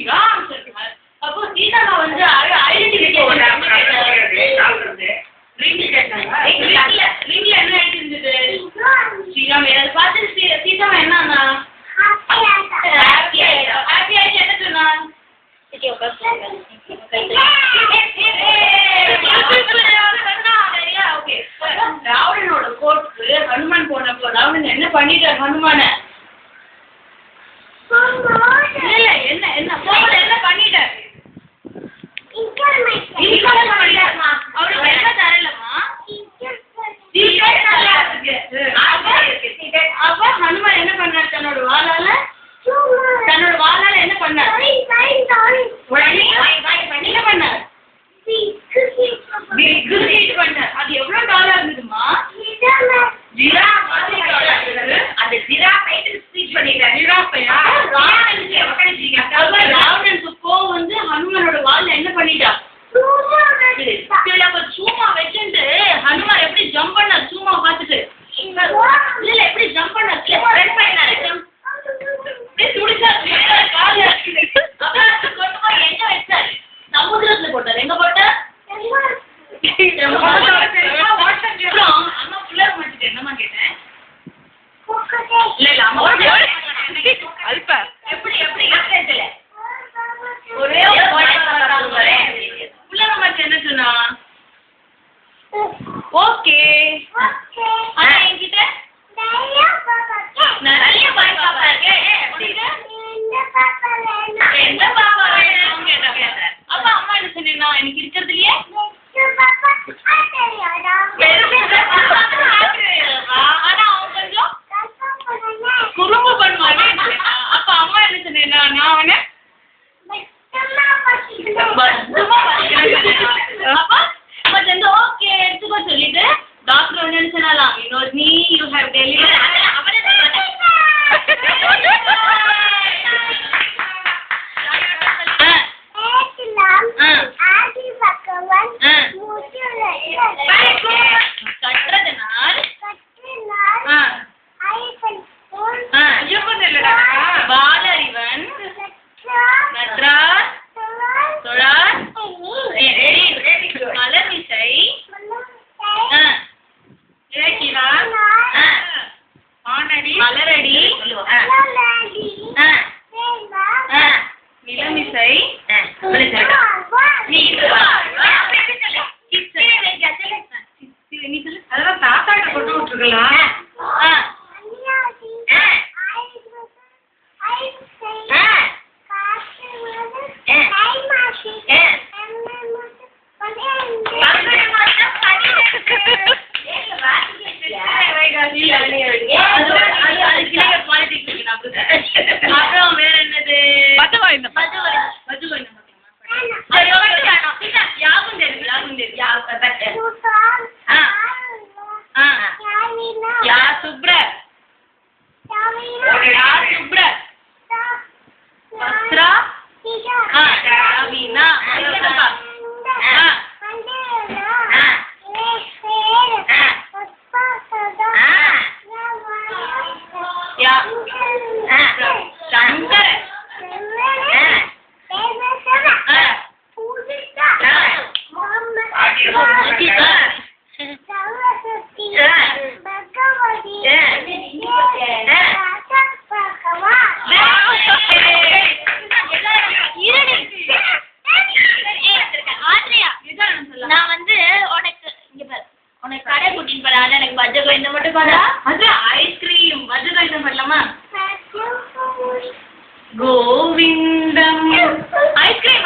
ஸ்ரீராம் சொன்னார். அப்போ சீதாமா வந்து ஐடென்டிஃபிகேஷன் ரிங்ல என்ன எழுதிருந்தது? ஸ்ரீராம். அதை பார்த்து சீதாமா என்னன்னா ஹாப்பி ஆயிடுச்சு. என்ன சொன்னா? ராவணனோட கோர்ட்டுக்கு ஹனுமான் போனப்போ ராவணன் என்ன பண்ணிட்டார்? ஹனுமான இல்ல என்ன என்ன போகல என்ன பண்ணிட்டாரு? அவருக்கு என்ன தரலமா? அப்ப ஹனுமான் என்ன பண்ணார்? தன்னோட வாளால என்ன பண்ணார்? என்ன பண்ணார்? அது எவ்வளவு டாலர் இருந்ததுமா? ராவணனுக்கு கோவம் வந்து ஹனுமனோட வால்ல என்ன பண்ணிட்டா? சூமா வச்சுட்டு ஹனுமான் எப்படி ஜம்ப் பண்ணார்? சூமா பார்த்துட்டு இல்ல எப்படி ஜம்ப் பண்ணார்? கொண்டு போய் எங்க வச்சாரு? சமுத்திரத்துல போட்டார். எங்க போட்டார்? அம்மா புள்ளர் மாட்டிட்டு என்னமா கேட்டேன்? இல்ல அம்மா எப்படி ஒரே புள்ளர் மாட்டி என்ன சொன்னா? ஓகே ஆனா என்கிட்ட நிறைய பாய் பாப்பா இருக்கு. எந்த பாப்பா வேணும் கேட்டா அப்ப அம்மா என்ன சொன்னா? எனக்கு இருக்கிறதுலயே ஆனா அவன் கொஞ்சம் குறும்பு பண்ணுவாங்க. அப்ப அம்மா என்ன சொன்னா? நான் அவனை அப்ப வந்து ஓகே எடுத்துக்கோ சொல்லிட்டு டாக்டர் வந்து என்ன சொன்னாலாம்? Vinodhini you have delivery. பாலறிவன் Natraj தொழார் மலர்மிசை மலரடி நிலமிசை அதெல்லாம் தாத்தாட்ட கொண்டு விட்டுருக்கலாம். அப்புறம் வேற என்னது? Govindam. Ice cream.